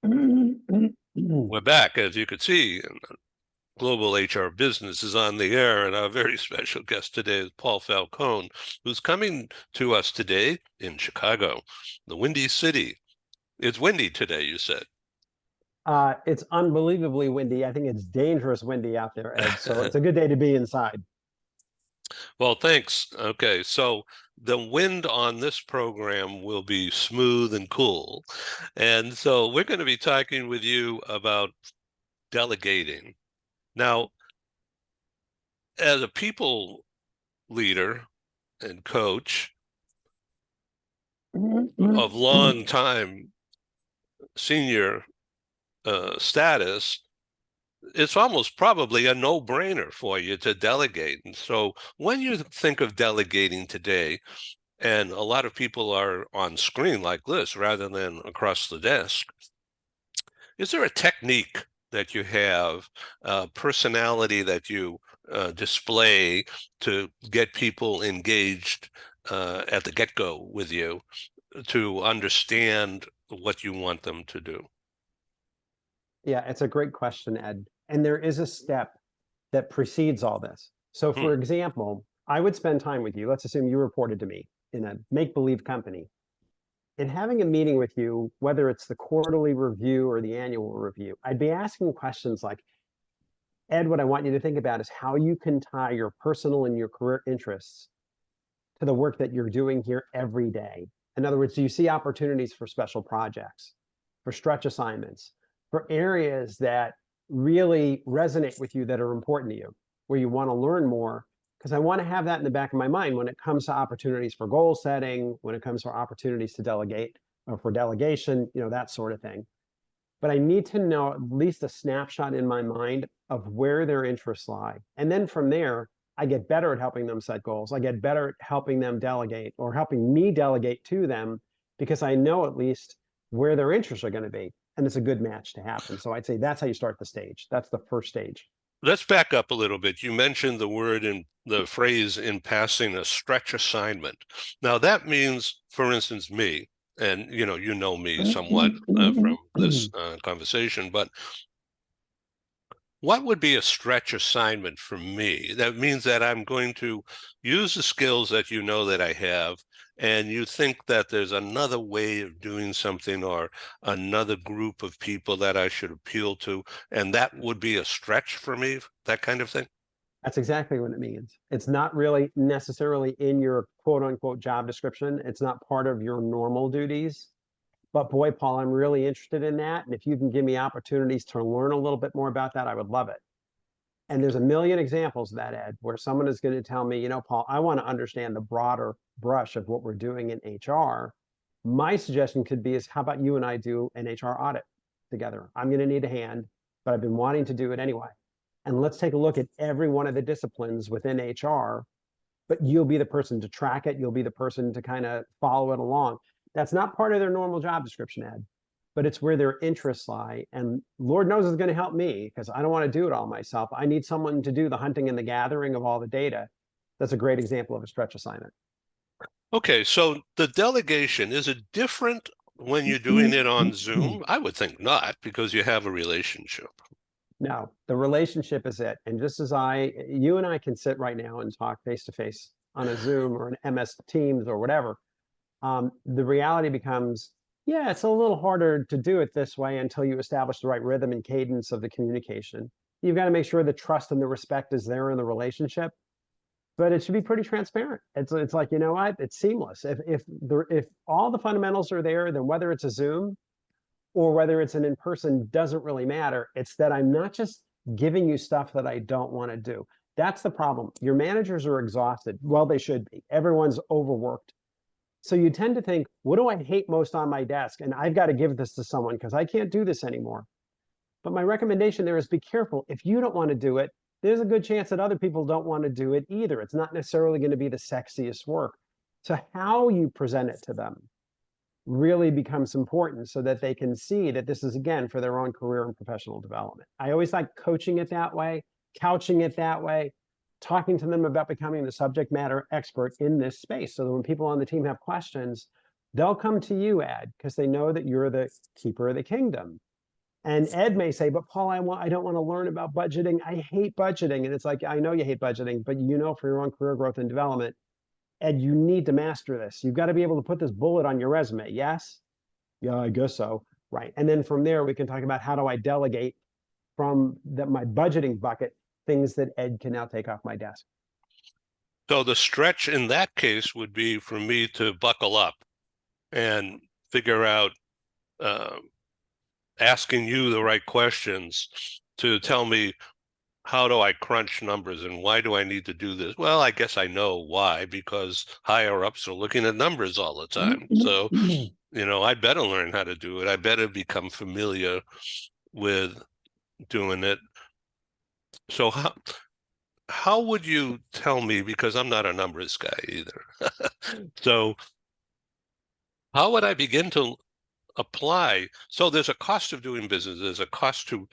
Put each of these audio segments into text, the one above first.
We're back, as you could see, and Global HR Business is on the air, and our very special guest today is Paul Falcone, who's coming to us today in Chicago, the Windy City. It's windy today, you said. It's unbelievably windy. I think it's dangerous windy out there, Ed. So it's a good day to be inside. Well, thanks. Okay, so the wind on this program will be smooth and cool. And so we're going to be talking with you about delegating. Now, as a people leader and coach of long time senior status, it's almost probably a no-brainer for you to delegate. And so when you think of delegating today, and a lot of people are on screen like this rather than across the desk, is there a technique that you have, a personality that you display to get people engaged at the get-go with you to understand what you want them to do? Yeah, it's a great question, Ed. And there is a step that precedes all this. So, Hmm. for example, I would spend time with you. Let's assume you reported to me in a make-believe company. And having a meeting with you, whether it's the quarterly review or the annual review, I'd be asking questions like, Ed, what I want you to think about is how you can tie your personal and your career interests to the work that you're doing here every day. In other words, do you see opportunities for special projects, for stretch assignments, for areas that really resonate with you that are important to you, where you want to learn more? Because I want to have that in the back of my mind when it comes to opportunities for goal setting, when it comes to opportunities to delegate or for delegation, that sort of thing. But I need to know at least a snapshot in my mind of where their interests lie. And then from there, I get better at helping them set goals. I get better at helping them delegate or helping me delegate to them because I know at least where their interests are going to be. And it's a good match to happen. So I'd say that's how you start the stage. That's the first stage. Let's back up a little bit. You mentioned the word in the phrase in passing, a stretch assignment. Now that means, for instance, me, and you know me somewhat from this conversation, but what would be a stretch assignment for me? That means that I'm going to use the skills that you know that I have, and you think that there's another way of doing something or another group of people that I should appeal to, and that would be a stretch for me, that kind of thing? That's exactly what it means. It's not really necessarily in your quote unquote job description. It's not part of your normal duties. But boy, Paul, I'm really interested in that. And if you can give me opportunities to learn a little bit more about that, I would love it. And there's a million examples of that, Ed, where someone is going to tell me, Paul, I want to understand the broader brush of what we're doing in HR. My suggestion could be is how about you and I do an HR audit together? I'm going to need a hand, but I've been wanting to do it anyway. And let's take a look at every one of the disciplines within HR, but you'll be the person to track it. You'll be the person to kind of follow it along. That's not part of their normal job description, Ed, but it's where their interests lie. And Lord knows it's going to help me because I don't want to do it all myself. I need someone to do the hunting and the gathering of all the data. That's a great example of a stretch assignment. Okay, so the delegation, is it different when you're doing it on Zoom? I would think not, because you have a relationship. No, the relationship is it. And just as you and I can sit right now and talk face to face on a Zoom or an MS Teams or whatever, the reality becomes, yeah, it's a little harder to do it this way until you establish the right rhythm and cadence of the communication. You've got to make sure the trust and the respect is there in the relationship, but it should be pretty transparent. It's like, you know what? It's seamless. If all the fundamentals are there, then whether it's a Zoom or whether it's an in-person doesn't really matter. It's that I'm not just giving you stuff that I don't want to do. That's the problem. Your managers are exhausted. Well, they should be. Everyone's overworked. So you tend to think, what do I hate most on my desk? And I've got to give this to someone because I can't do this anymore. But my recommendation there is be careful. If you don't want to do it, there's a good chance that other people don't want to do it either. It's not necessarily going to be the sexiest work. So how you present it to them really becomes important so that they can see that this is, again, for their own career and professional development. I always like coaching it that way, couching it that way, talking to them about becoming the subject matter expert in this space so that when people on the team have questions, they'll come to you, Ed, because they know that you're the keeper of the kingdom. And Ed may say, but Paul, I don't want to learn about budgeting. I hate budgeting. And it's like, I know you hate budgeting, but for your own career growth and development, Ed, you need to master this. You've got to be able to put this bullet on your resume. Yes? Yeah, I guess so. Right. And then from there, we can talk about how do I delegate from my budgeting bucket things that Ed can now take off my desk. So the stretch in that case would be for me to buckle up and figure out asking you the right questions to tell me, how do I crunch numbers and why do I need to do this? Well, I guess I know why, because higher ups are looking at numbers all the time. So, I better learn how to do it. I better become familiar with doing it. So how would you tell me, because I'm not a numbers guy either. So how would I begin to apply? So there's a cost of doing business. There's a cost to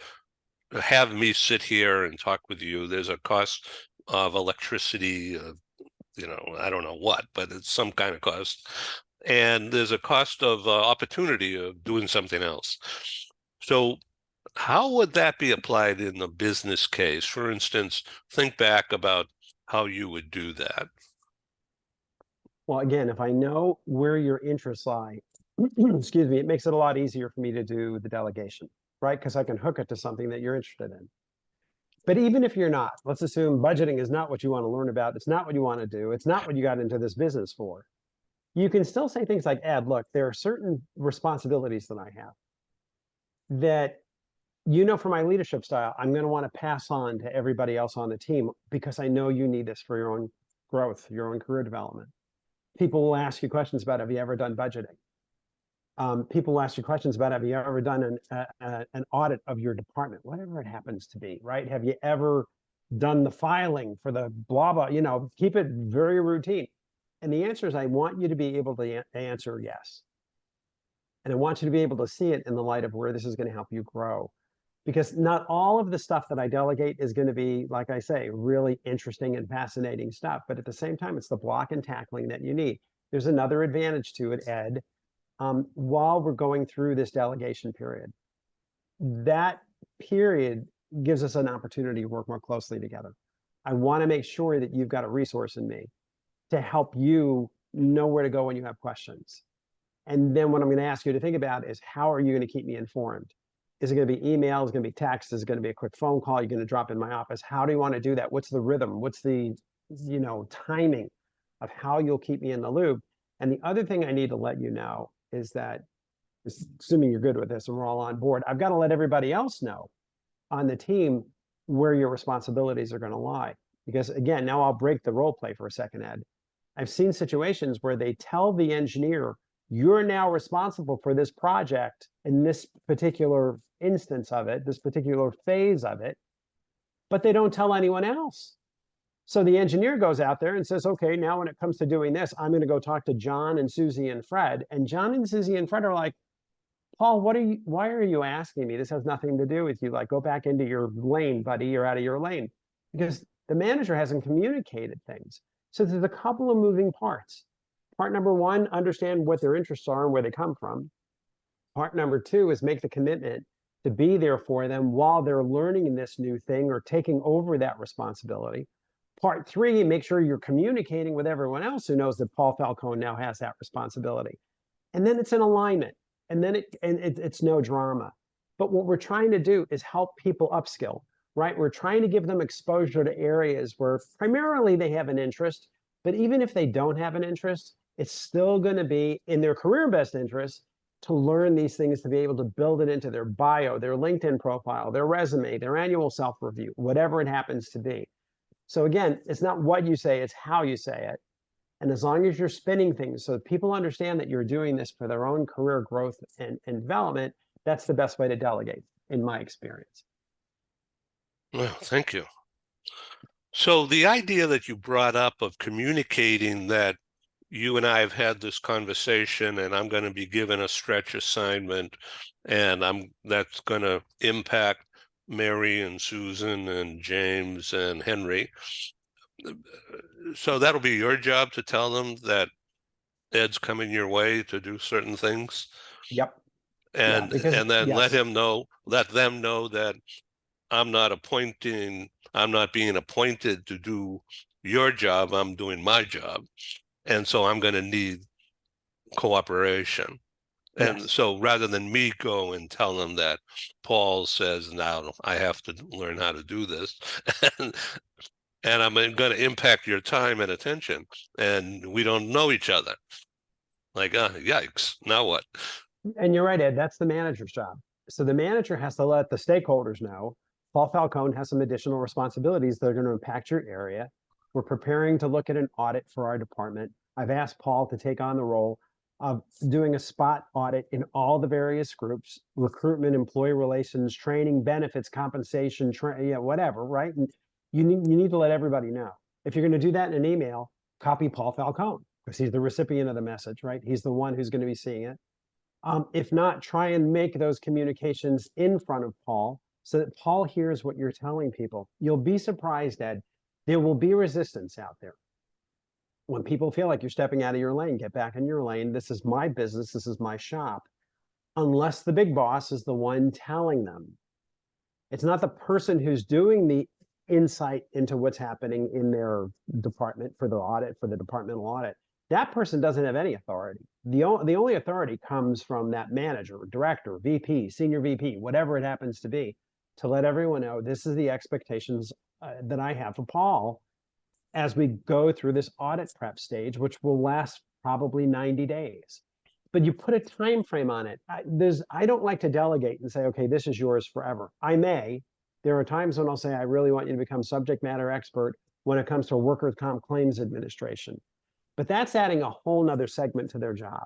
have me sit here and talk with you. There's a cost of electricity, I don't know what, but it's some kind of cost. And there's a cost of opportunity of doing something else. So how would that be applied in the business case? For instance, think back about how you would do that. Well, again, if I know where your interests lie, excuse me, it makes it a lot easier for me to do the delegation, right? Because I can hook it to something that you're interested in. But even if you're not, let's assume budgeting is not what you want to learn about. It's not what you want to do. It's not what you got into this business for. You can still say things like, Ed, look, there are certain responsibilities that I have that, for my leadership style, I'm going to want to pass on to everybody else on the team because I know you need this for your own growth, your own career development. People will ask you questions about, have you ever done budgeting? People will ask you questions about, have you ever done an audit of your department, whatever it happens to be, right? Have you ever done the filing for the blah, blah, keep it very routine. And the answer is, I want you to be able to answer yes. And I want you to be able to see it in the light of where this is going to help you grow. Because not all of the stuff that I delegate is going to be, like I say, really interesting and fascinating stuff. But at the same time, it's the block and tackling that you need. There's another advantage to it, Ed, while we're going through this delegation period. That period gives us an opportunity to work more closely together. I want to make sure that you've got a resource in me to help you know where to go when you have questions. And then what I'm going to ask you to think about is, how are you going to keep me informed? Is it going to be email? Is it going to be text? Is it going to be a quick phone call? You're going to drop in my office? How do you want to do that? What's the rhythm? What's the, timing of how you'll keep me in the loop? And the other thing I need to let you know is that, assuming you're good with this and we're all on board, I've got to let everybody else know on the team where your responsibilities are going to lie. Because again, now I'll break the role play for a second, Ed. I've seen situations where they tell the engineer, you're now responsible for this project in this particular instance of it, this particular phase of it, but they don't tell anyone else. So the engineer goes out there and says, okay, now when it comes to doing this, I'm going to go talk to John and Susie and Fred. And John and Susie and Fred are like, Paul, why are you asking me? This has nothing to do with you. Like, go back into your lane, buddy. You're out of your lane. Because the manager hasn't communicated things. So there's a couple of moving parts. Part number one, understand what their interests are and where they come from. Part number two is make the commitment to be there for them while they're learning this new thing or taking over that responsibility. Part three, make sure you're communicating with everyone else who knows that Paul Falcone now has that responsibility. And then it's in alignment. And then it's no drama. But what we're trying to do is help people upskill, right? We're trying to give them exposure to areas where primarily they have an interest, but even if they don't have an interest, it's still going to be in their career best interest to learn these things, to be able to build it into their bio, their LinkedIn profile, their resume, their annual self-review, whatever it happens to be. So again, it's not what you say, it's how you say it. And as long as you're spinning things so that people understand that you're doing this for their own career growth and development, that's the best way to delegate, in my experience. Well, thank you. So the idea that you brought up of communicating that you and I have had this conversation and I'm going to be given a stretch assignment and that's going to impact Mary and Susan and James and Henry. So that'll be your job to tell them that Ed's coming your way to do certain things. Yep. Yeah, because and then yes, let them know that I'm not being appointed to do your job. I'm doing my job. And so I'm going to need cooperation. And yes. so rather than me go and tell them that Paul says, now I have to learn how to do this, and, and I'm going to impact your time and attention, and we don't know each other. Like, yikes, now what? And you're right, Ed, that's the manager's job. So the manager has to let the stakeholders know Paul Falcone has some additional responsibilities that are going to impact your area. We're preparing to look at an audit for our department. I've asked Paul to take on the role of doing a spot audit in all the various groups, recruitment, employee relations, training, benefits, compensation, whatever, right? And you need to let everybody know. If you're going to do that in an email, copy Paul Falcone because he's the recipient of the message, right? He's the one who's going to be seeing it. If not, try and make those communications in front of Paul so that Paul hears what you're telling people. You'll be surprised, Ed. There will be resistance out there. When people feel like you're stepping out of your lane, get back in your lane. This is my business. This is my shop. Unless the big boss is the one telling them. It's not the person who's doing the insight into what's happening in their department for the audit, for the departmental audit. That person doesn't have any authority. The only authority comes from that manager, director, VP, senior VP, whatever it happens to be, to let everyone know this is the expectations that I have for Paul as we go through this audit prep stage, which will last probably 90 days. But you put a time frame on it. I don't like to delegate and say, okay, this is yours forever. I may. There are times when I'll say, I really want you to become subject matter expert when it comes to workers' comp claims administration. But that's adding a whole nother segment to their job.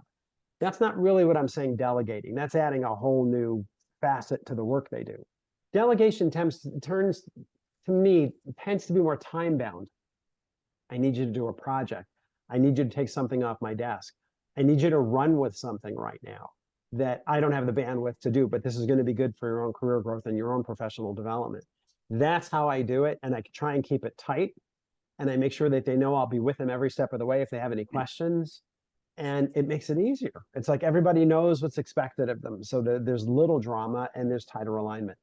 That's not really what I'm saying delegating. That's adding a whole new facet to the work they do. Delegation turns to me tends to be more time bound. I need you to do a project. I need you to take something off my desk. I need you to run with something right now that I don't have the bandwidth to do, but this is going to be good for your own career growth and your own professional development. That's how I do it. And I try and keep it tight. And I make sure that they know I'll be with them every step of the way if they have any questions. And it makes it easier. It's like everybody knows what's expected of them. So there's little drama and there's tighter alignment.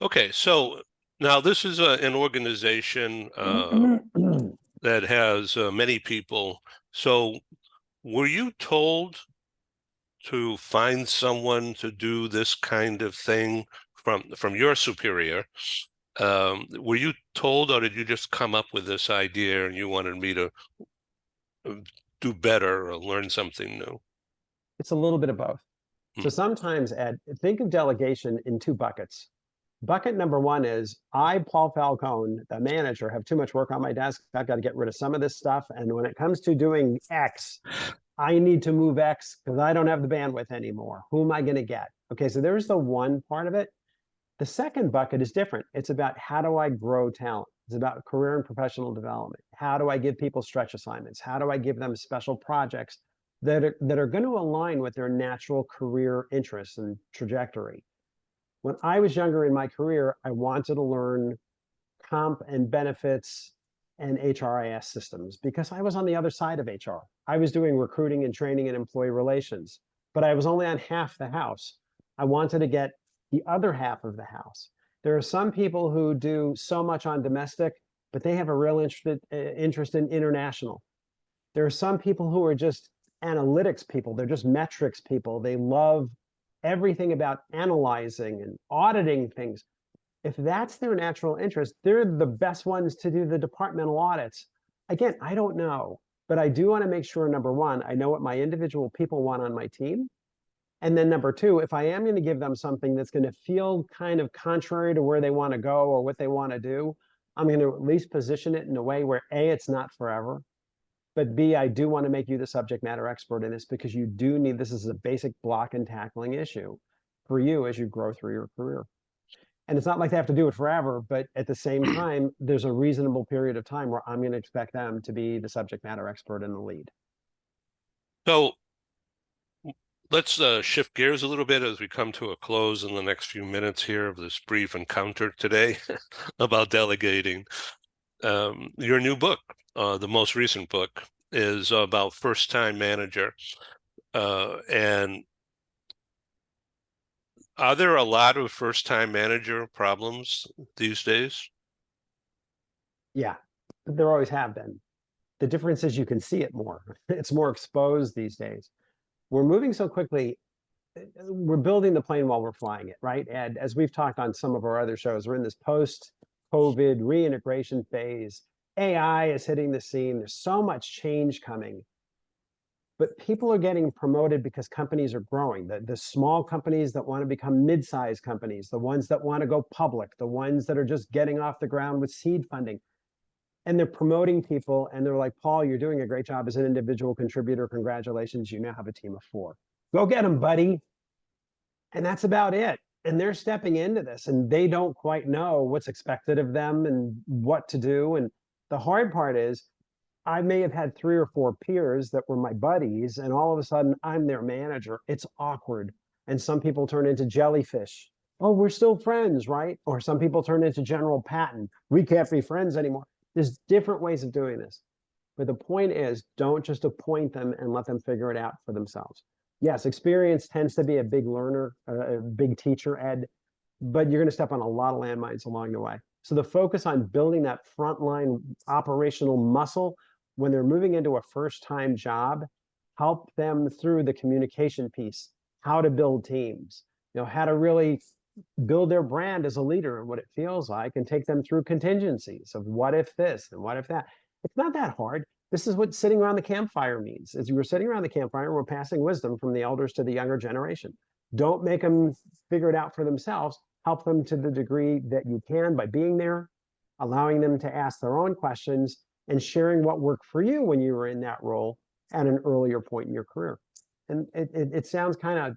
Okay, so now this is an organization that has many people. So were you told to find someone to do this kind of thing from your superior? Were you told, or did you just come up with this idea and you wanted me to do better or learn something new? It's a little bit of both. So Hmm. sometimes, Ed, think of delegation in two buckets. Bucket number one is I, Paul Falcone, the manager, have too much work on my desk. I've got to get rid of some of this stuff. And when it comes to doing X, I need to move X because I don't have the bandwidth anymore. Who am I going to get? Okay, so there's the one part of it. The second bucket is different. It's about how do I grow talent? It's about career and professional development. How do I give people stretch assignments? How do I give them special projects that are going to align with their natural career interests and trajectory? When I was younger in my career, I wanted to learn comp and benefits and HRIS systems because I was on the other side of HR. I was doing recruiting and training and employee relations, but I was only on half the house. I wanted to get the other half of the house. There are some people who do so much on domestic, but they have a real interest in international. There are some people who are just analytics people. They're just metrics people. They love everything about analyzing and auditing things. If that's their natural interest, they're the best ones to do the departmental audits. Again, I don't know, but I do want to make sure, number one, I know what my individual people want on my team. And then number two, if I am going to give them something that's going to feel kind of contrary to where they want to go or what they want to do, I'm going to at least position it in a way where A, it's not forever, but B, I do want to make you the subject matter expert in this because you do need this as a basic block and tackling issue for you as you grow through your career. And it's not like they have to do it forever, but at the same time, there's a reasonable period of time where I'm going to expect them to be the subject matter expert in the lead. So let's shift gears a little bit as we come to a close in the next few minutes here of this brief encounter today about delegating. Your new book, the most recent book, is about first-time manager. And Are there a lot of first-time manager problems these days? Yeah, there always have been. The difference is you can see it more. It's more exposed these days. We're moving so quickly. We're building the plane while we're flying it, right? And as we've talked on some of our other shows, we're in this post-COVID reintegration phase. AI is hitting the scene. There's so much change coming, but people are getting promoted because companies are growing. The small companies that want to become mid-sized companies, the ones that want to go public, the ones that are just getting off the ground with seed funding. And they're promoting people and they're like, Paul, you're doing a great job as an individual contributor. Congratulations. You now have a team of 4. Go get them, buddy. And that's about it. And they're stepping into this and they don't quite know what's expected of them and what to do. And the hard part is I may have had 3 or 4 peers that were my buddies, and all of a sudden I'm their manager. It's awkward. And some people turn into jellyfish. Oh, we're still friends, right? Or some people turn into General Patton. We can't be friends anymore. There's different ways of doing this. But the point is, don't just appoint them and let them figure it out for themselves. Yes, experience tends to be a big learner, a big teacher, Ed, but you're going to step on a lot of landmines along the way. So the focus on building that frontline operational muscle when they're moving into a first-time job, help them through the communication piece, how to build teams, how to really build their brand as a leader and what it feels like, and take them through contingencies of what if this and what if that. It's not that hard. This is what sitting around the campfire means. As you were sitting around the campfire, we're passing wisdom from the elders to the younger generation. Don't make them figure it out for themselves. Help them to the degree that you can by being there, allowing them to ask their own questions, and sharing what worked for you when you were in that role at an earlier point in your career. And it sounds kind of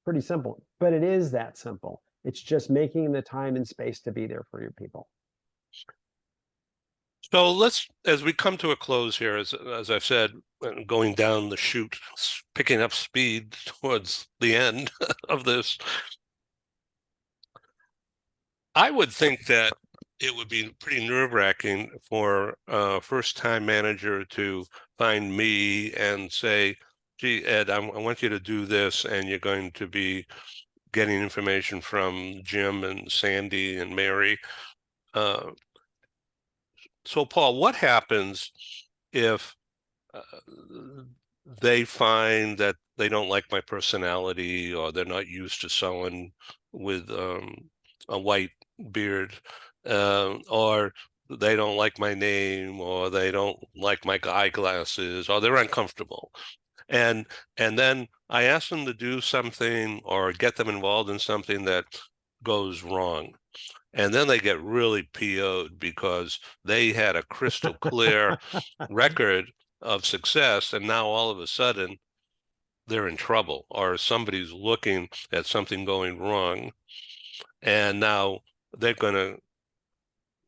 pretty simple, but it is that simple. It's just making the time and space to be there for your people. So let's, as we come to a close here, as I've said, going down the chute, picking up speed towards the end of this, I would think that it would be pretty nerve-wracking for a first-time manager to find me and say, gee, Ed, I want you to do this, and you're going to be getting information from Jim and Sandy and Mary. So, Paul, what happens if they find that they don't like my personality, or they're not used to someone with a white beard, or they don't like my name, or they don't like my eyeglasses, or they're uncomfortable. And then I ask them to do something or get them involved in something that goes wrong. And then they get really PO'd because they had a crystal clear record of success, and now all of a sudden they're in trouble, or somebody's looking at something going wrong, and now they're going to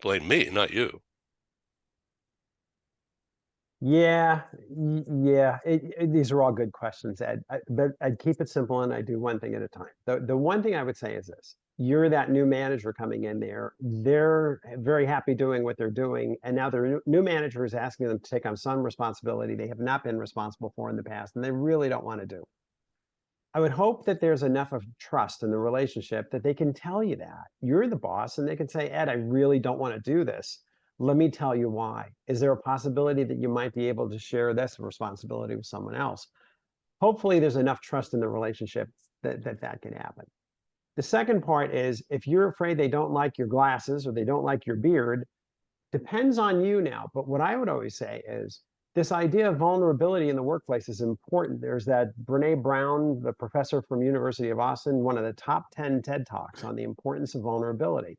blame me, not you. Yeah, yeah. These are all good questions, Ed. But I'd keep it simple and I do one thing at a time. The one thing I would say is this. You're that new manager coming in there. They're very happy doing what they're doing. And now their new manager is asking them to take on some responsibility they have not been responsible for in the past, and they really don't want to do. I would hope that there's enough of trust in the relationship that they can tell you that. You're the boss, and they can say, Ed, I really don't want to do this. Let me tell you why. Is there a possibility that you might be able to share this responsibility with someone else? Hopefully, there's enough trust in the relationship that can happen. The second part is if you're afraid they don't like your glasses or they don't like your beard, depends on you now. But what I would always say is this idea of vulnerability in the workplace is important. There's that Brene Brown, the professor from University of Austin, one of the top 10 TED Talks on the importance of vulnerability.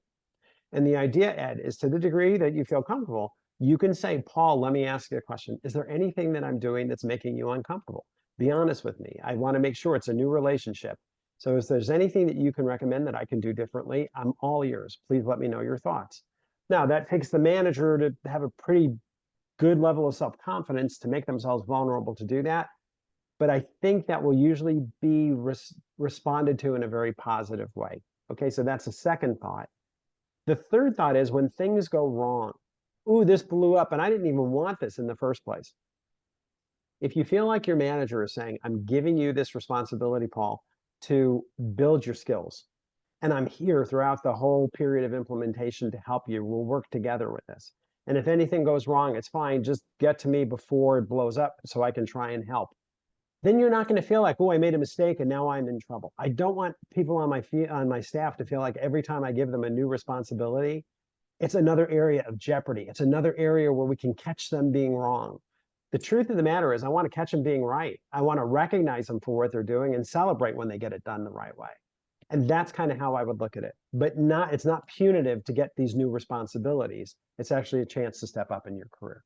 And the idea, Ed, is to the degree that you feel comfortable, you can say, Paul, let me ask you a question. Is there anything that I'm doing that's making you uncomfortable? Be honest with me. I want to make sure it's a new relationship. So if there's anything that you can recommend that I can do differently, I'm all ears. Please let me know your thoughts. Now, that takes the manager to have a pretty good level of self-confidence to make themselves vulnerable to do that. But I think that will usually be responded to in a very positive way. Okay, so that's the second thought. The third thought is when things go wrong. Ooh, this blew up and I didn't even want this in the first place. If you feel like your manager is saying, I'm giving you this responsibility, Paul, to build your skills. And I'm here throughout the whole period of implementation to help you. We'll work together with this. And if anything goes wrong, it's fine. Just get to me before it blows up so I can try and help. Then you're not going to feel like, oh, I made a mistake and now I'm in trouble. I don't want people on my staff to feel like every time I give them a new responsibility, it's another area of jeopardy. It's another area where we can catch them being wrong. The truth of the matter is I want to catch them being right. I want to recognize them for what they're doing and celebrate when they get it done the right way. And that's kind of how I would look at it. But it's not punitive to get these new responsibilities. It's actually a chance to step up in your career.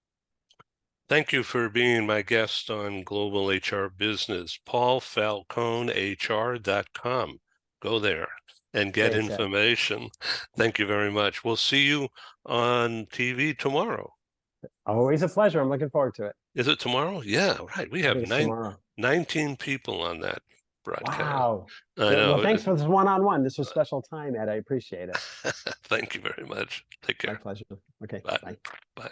Thank you for being my guest on Global HR Business. PaulFalconeHR.com. Go there and get Thanks, Ed. information. Thank you very much. We'll see you on TV tomorrow. Always a pleasure. I'm looking forward to it. Is it tomorrow? Yeah, right. We I have think it's tomorrow. 19 people on that broadcast. Wow. I Good. Well, know. thanks for this one-on-one. This was special time, Ed. I appreciate it. Thank you very much. Take My care. pleasure. Okay, Bye. bye. Bye.